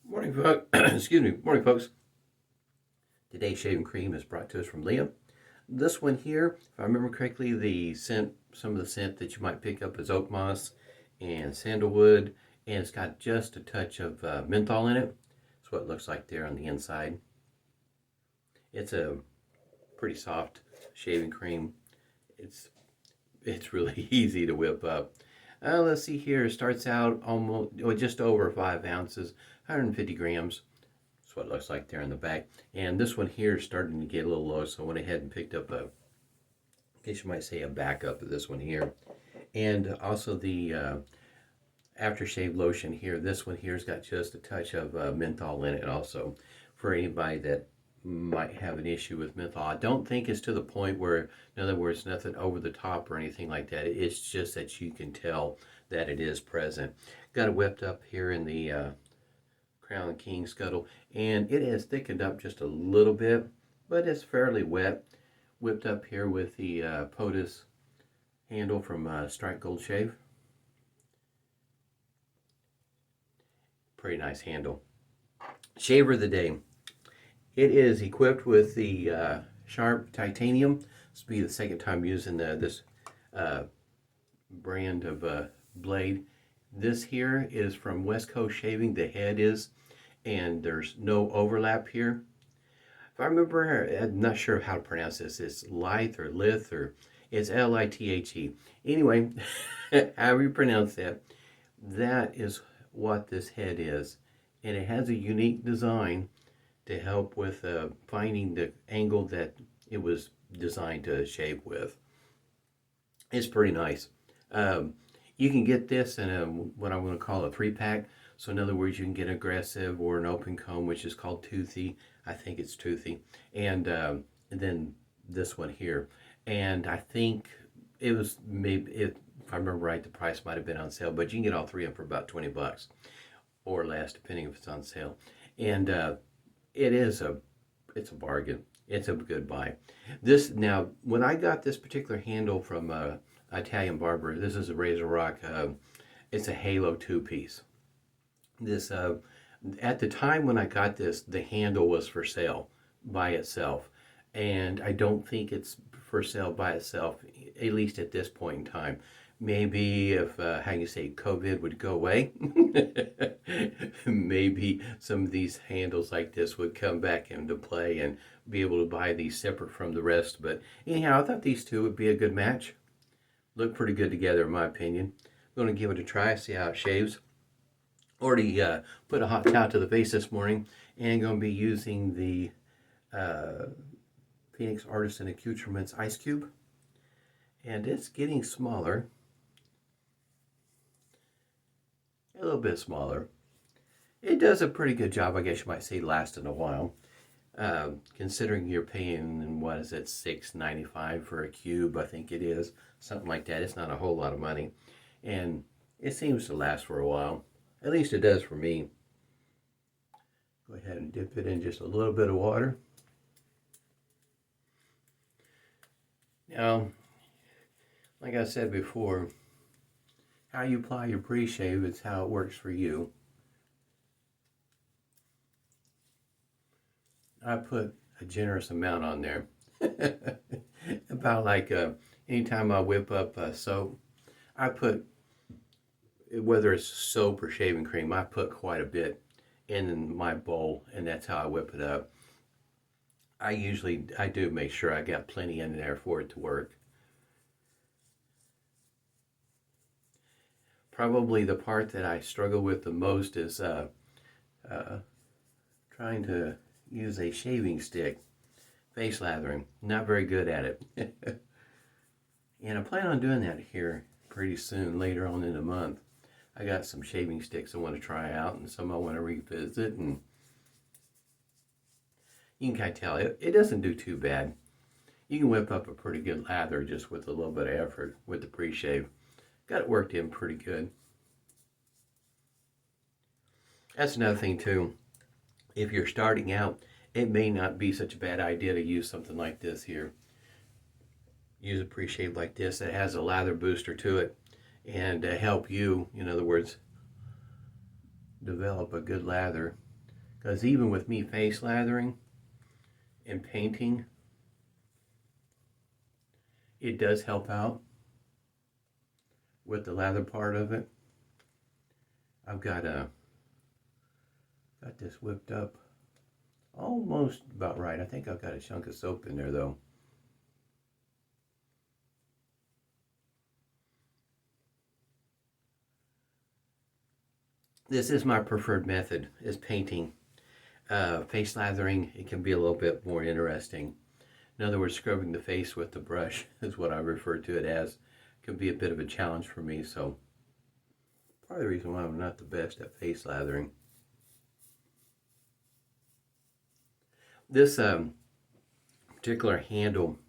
Morning, folks. Excuse me. Morning, folks. Today's shaving cream is brought to us from LEA. This one here, if I remember correctly, the scent, some of the scent that you might pick up is oak moss and sandalwood, and it's got just a touch of menthol in it. That's what it looks like there on the inside. It's a pretty soft shaving cream. It's really easy to whip up. Let's see here. It starts out almost just over 5 ounces, 150 grams. That's what it looks like there in the back. And this one here is starting to get a little low, so I went ahead and picked up I guess you might say a backup of this one here. And also the aftershave lotion here. This one here's got just a touch of menthol in it also, for anybody that might have an issue with menthol. I don't think it's to the point where, in other words, nothing over the top or anything like that. It's just that you can tell that it is present. Got it whipped up here in the Crown King scuttle, and it has thickened up just a little bit, but it's fairly wet. Whipped up here with the POTUS handle from Strike Gold Shave. Pretty nice handle. Shaver of the day. It is equipped with the sharp titanium. This will be the second time using this brand of blade. This here is from West Coast Shaving. The head is, and there's no overlap here. If I remember, I'm not sure how to pronounce this. It's Lithe or Lithe, or it's Lithe. Anyway, however you pronounce that, that is what this head is. And it has a unique design to help with finding the angle that it was designed to shave with. It's pretty nice. You can get this in what I'm going to call a 3-pack. So in other words, you can get aggressive or an open comb, which is called toothy. I think it's toothy. And then this one here. And I think it was maybe, if I remember right, the price might have been on sale, but you can get all three of them for about 20 bucks or less, depending if it's on sale. And it's a bargain. It's a good buy. This, now, when I got this particular handle from Italian barber, this is a RazoRock, it's a Halo 2-piece. This, at the time when I got this, the handle was for sale by itself. And I don't think it's for sale by itself, at least at this point in time. Maybe if, how you say, COVID would go away, maybe some of these handles like this would come back into play and be able to buy these separate from the rest. But anyhow, I thought these two would be a good match. Look pretty good together, in my opinion. I'm going to give it a try, see how it shaves. Already put a hot towel to the face this morning, and going to be using the Phoenix Artisan Accoutrements Ice Cube. And it's getting smaller. A little bit smaller. It does a pretty good job, I guess you might say, lasting a while. Considering you're paying, what is it, $6.95 for a cube, I think it is. Something like that. It's not a whole lot of money. And it seems to last for a while. At least it does for me. Go ahead and dip it in just a little bit of water. Now, like I said before, how you apply your pre-shave is how it works for you. I put a generous amount on there. About like anytime I whip up soap, I put, whether it's soap or shaving cream, I put quite a bit in my bowl, and that's how I whip it up. I do make sure I got plenty in there for it to work. Probably the part that I struggle with the most is trying to use a shaving stick, face lathering. Not very good at it. And I plan on doing that here pretty soon, later on in the month. I got some shaving sticks I want to try out, and some I want to revisit, and you can kind of tell it doesn't do too bad. You can whip up a pretty good lather just with a little bit of effort with the pre-shave. Got it worked in pretty good. That's another thing too. If you're starting out, it may not be such a bad idea to use something like this here. Use a pre-shave like this that has a lather booster to it, and help you, in other words, develop a good lather Because even with me face lathering and painting, it does help out with the lather part of it. I've got this whipped up almost about right. I think I've got a chunk of soap in there though. This is my preferred method, is painting. Face lathering, it can be a little bit more interesting. In other words, scrubbing the face with the brush is what I refer to it as. It can be a bit of a challenge for me, so part of the reason why I'm not the best at face lathering. This particular handle,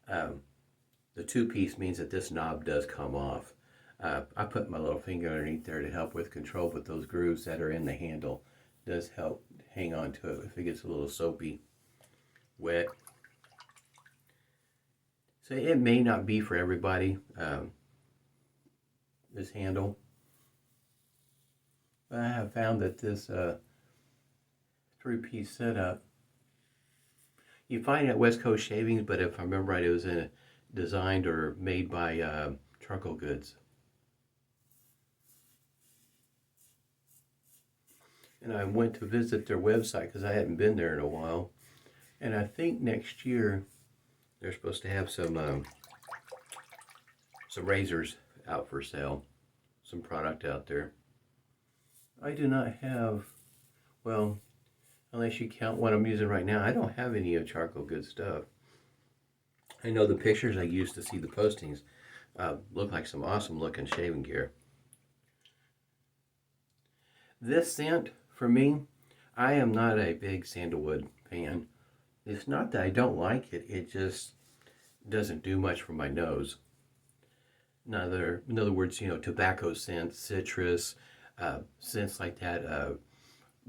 the two-piece, means that this knob does come off. I put my little finger underneath there to help with control, but those grooves that are in the handle does help hang on to it if it gets a little soapy, wet. So it may not be for everybody, this handle. But I have found that this three-piece setup, you find it at West Coast Shavings, but if I remember right, it was designed or made by Charcoal Goods. And I went to visit their website because I hadn't been there in a while. And I think next year they're supposed to have some razors out for sale, some product out there. I do not have, well, unless you count what I'm using right now, I don't have any of Charcoal Goods stuff. I know the pictures I used to see the postings look like some awesome looking shaving gear. This scent, for me, I am not a big sandalwood fan. It's not that I don't like it, it just doesn't do much for my nose. In other words, you know, tobacco scents, citrus, scents like that,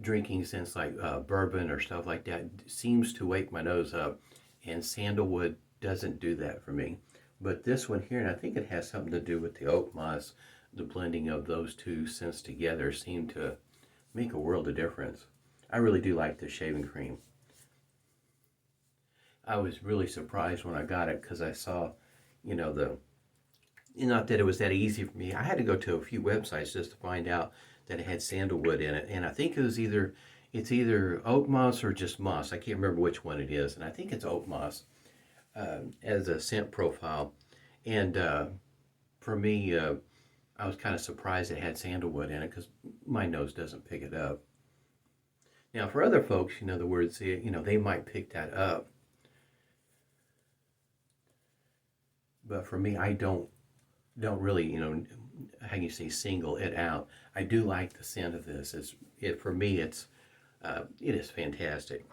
drinking scents like bourbon or stuff like that seems to wake my nose up, and sandalwood doesn't do that for me. But this one here, and I think it has something to do with the oak moss, the blending of those two scents together seem to make a world of difference. I really do like this shaving cream. I was really surprised when I got it because I saw, you know, not that it was that easy for me. I had to go to a few websites just to find out that it had sandalwood in it, and I think it's either oak moss or just moss. I can't remember which one it is, and I think it's oak moss as a scent profile. And for me, I was kind of surprised it had sandalwood in it because my nose doesn't pick it up. Now, for other folks, in other words, you know, they might pick that up, but for me, I don't really, you know, how you say, single it out. I do like the scent of this. For me, it is fantastic.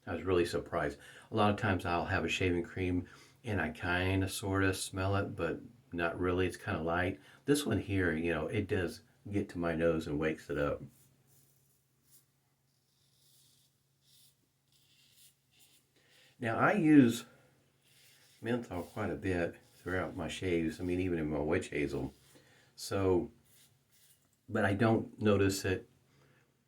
I was really surprised. A lot of times I'll have a shaving cream and I kind of sort of smell it, but not really. It's kind of light. This one here, you know, it does get to my nose and wakes it up. Now, I use menthol quite a bit throughout my shaves. I mean, even in my witch hazel. So, but I don't notice it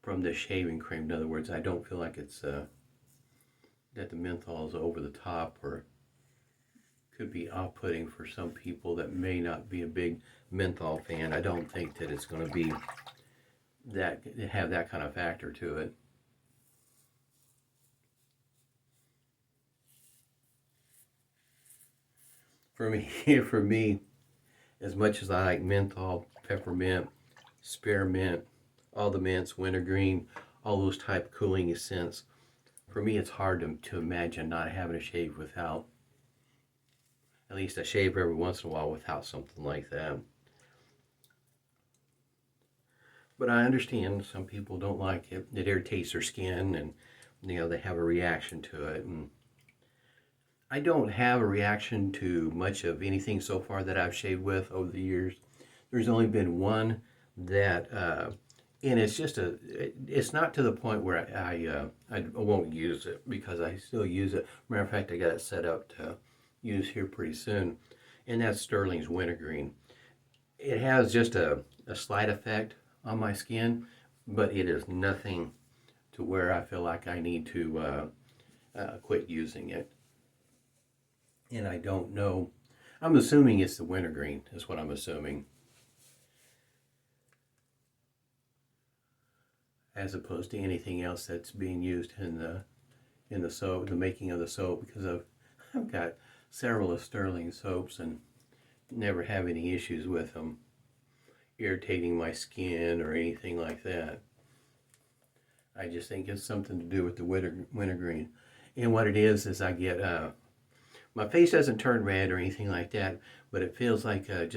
from the shaving cream. In other words, I don't feel like it's that the menthol is over the top, or could be off-putting for some people that may not be a big menthol fan. I don't think that it's going to be have that kind of factor to it. For me, as much as I like menthol, peppermint, spearmint, all the mints, wintergreen, all those type cooling scents, for me it's hard to imagine not having a shave without, at least I shave every once in a while without something like that. But I understand some people don't like it. It irritates their skin, and you know, they have a reaction to it. And I don't have a reaction to much of anything so far that I've shaved with over the years. There's only been one that, and it's not to the point where I won't use it, because I still use it. Matter of fact, I got it set up to use here pretty soon, and that's Stirling's wintergreen. It has just a slight effect on my skin, but it is nothing to where I feel like I need to quit using it. And I don't know. I'm assuming it's the wintergreen, is what I'm assuming. As opposed to anything else that's being used in the soap, the making of the soap, because I've got several of Stirling soaps and never have any issues with them irritating my skin or anything like that. I just think it's something to do with the wintergreen. And what it is I get, my face doesn't turn red or anything like that, but it feels like I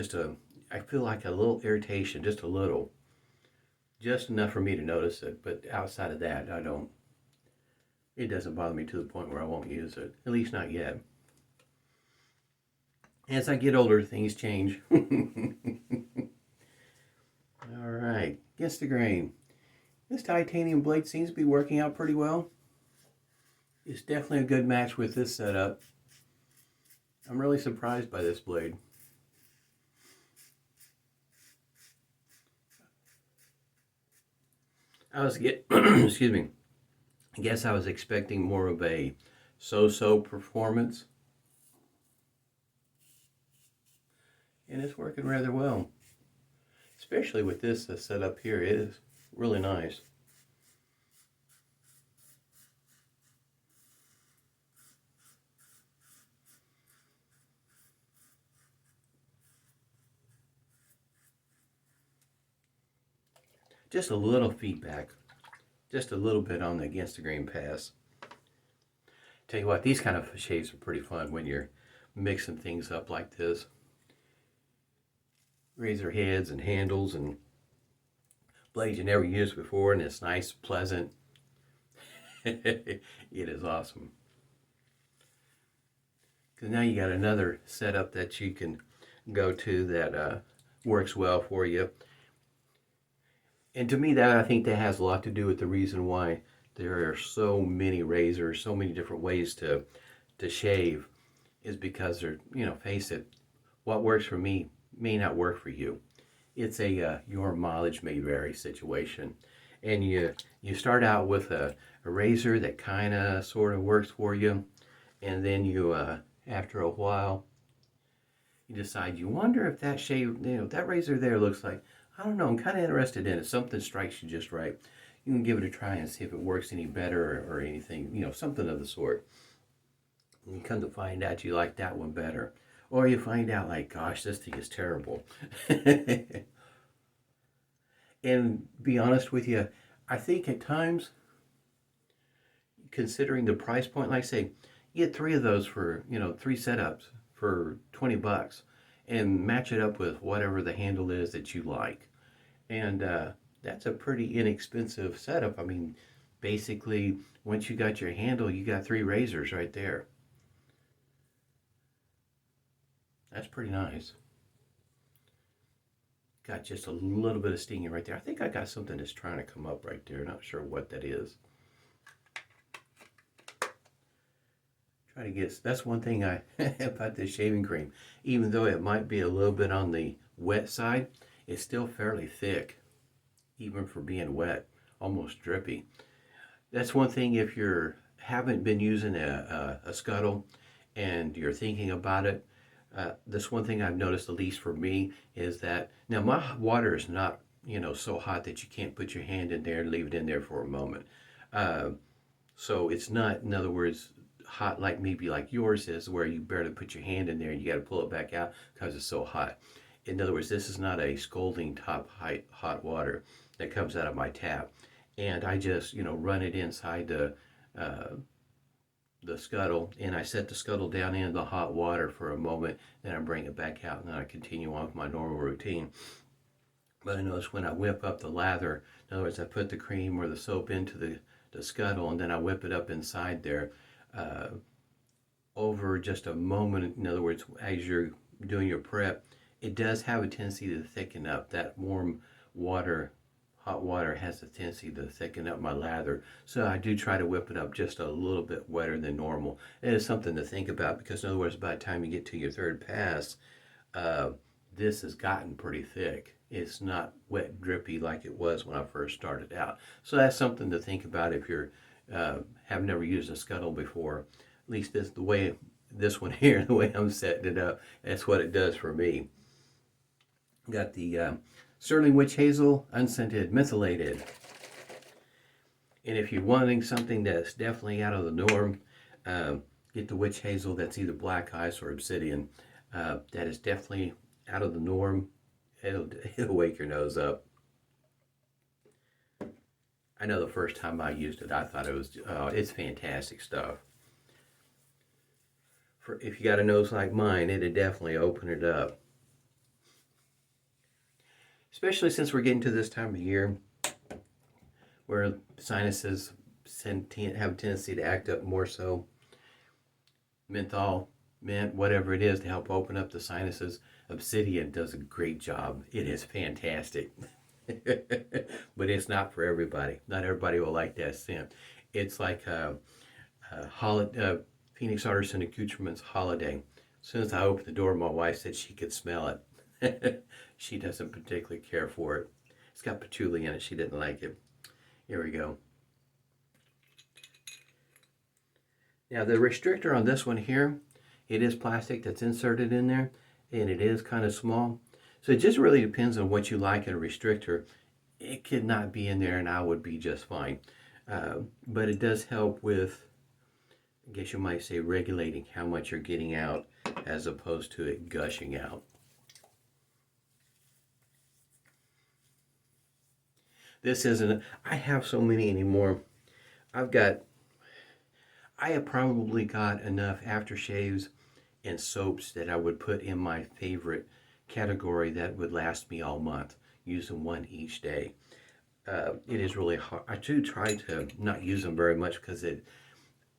feel like a little irritation, just a little. Just enough for me to notice it, but outside of that, it doesn't bother me to the point where I won't use it, at least not yet. As I get older, things change. All right, against the grain. This titanium blade seems to be working out pretty well. It's definitely a good match with this setup. I'm really surprised by this blade. Excuse me. I guess I was expecting more of a so-so performance. And it's working rather well. Especially with this setup here, it is really nice. Just a little feedback, just a little bit on the against the grain pass. Tell you what, these kind of shaves are pretty fun when you're mixing things up like this. Razor heads and handles and blades you never used before, and it's nice, pleasant. It is awesome. Because now you got another setup that you can go to that works well for you. And to me, I think that has a lot to do with the reason why there are so many razors, so many different ways to shave, is because they're, face it, what works for me may not work for you. It's a your mileage may vary situation. And you start out with a razor that kind of sort of works for you, and then you, after a while, you decide, you wonder if that shave, that razor there looks like, I don't know, I'm kind of interested in it. Something strikes you just right. You can give it a try and see if it works any better or anything, something of the sort. And you come to find out you like that one better. Or you find out like, gosh, this thing is terrible. And be honest with you, I think at times, considering the price point, like say, you get 3 of those for, 3 setups for $20. And match it up with whatever the handle is that you like. And that's a pretty inexpensive setup. I mean, basically, once you got your handle, you got 3 razors right there. That's pretty nice. Got just a little bit of stinging right there. I think I got something that's trying to come up right there. Not sure what that is. Try to get, that's one thing I about this shaving cream. Even though it might be a little bit on the wet side, it's still fairly thick, even for being wet, almost drippy. That's one thing if you haven't been using a scuttle and you're thinking about it. This one thing I've noticed, at least for me, is that now my water is not so hot that you can't put your hand in there and leave it in there for a moment. So it's not, in other words, hot like maybe like yours is, where you barely put your hand in there and you got to pull it back out because it's so hot. In other words, this is not a scalding top hot water that comes out of my tap, and I just run it inside the scuttle, and I set the scuttle down in the hot water for a moment, then I bring it back out, and then I continue on with my normal routine. But I notice when I whip up the lather, in other words, I put the cream or the soap into the scuttle, and then I whip it up inside there. Over just a moment, in other words, as you're doing your prep, it does have a tendency to thicken up. That warm water, hot water, has a tendency to thicken up my lather. So I do try to whip it up just a little bit wetter than normal. It is something to think about, because in other words, by the time you get to your third pass, this has gotten pretty thick. It's not wet drippy like it was when I first started out. So that's something to think about if you're have never used a scuttle before. At least this the way this one here, the way I'm setting it up, that's what it does for me. Got the Stirling witch hazel, unscented, mentholated. And if you're wanting something that's definitely out of the norm, get the witch hazel that's either black ice or obsidian. That is definitely out of the norm. It'll wake your nose up. I know the first time I used it, I thought it was, it's fantastic stuff. If you got a nose like mine, it'd definitely open it up. Especially since we're getting to this time of year where sinuses have a tendency to act up more so. Menthol, mint, whatever it is to help open up the sinuses. Obsidian does a great job. It is fantastic. But it's not for everybody. Not everybody will like that scent. It's like Phoenix Artisan Accoutrements Holiday. As soon as I opened the door, my wife said she could smell it. She doesn't particularly care for it. It's got patchouli in it. She didn't like it. Here we go. Now the restrictor on this one here, it is plastic that's inserted in there, and it is kind of small. So it just really depends on what you like in a restrictor. It could not be in there and I would be just fine. But it does help with, I guess you might say, regulating how much you're getting out as opposed to it gushing out. This isn't, I have so many anymore. I have probably got enough aftershaves and soaps that I would put in my favorite category that would last me all month, using one each day. It is really hard. I do try to not use them very much because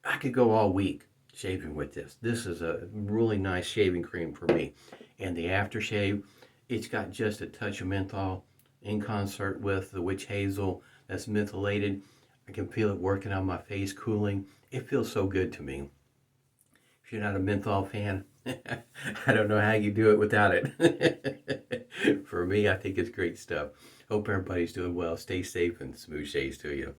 I could go all week shaving with this. This is a really nice shaving cream for me. And the aftershave, it's got just a touch of menthol in concert with the witch hazel that's mentholated. I can feel it working on my face, cooling. It feels so good to me. If you're not a menthol fan, I don't know how you do it without it. For me, I think it's great stuff. Hope everybody's doing well. Stay safe and smooth shaves to you.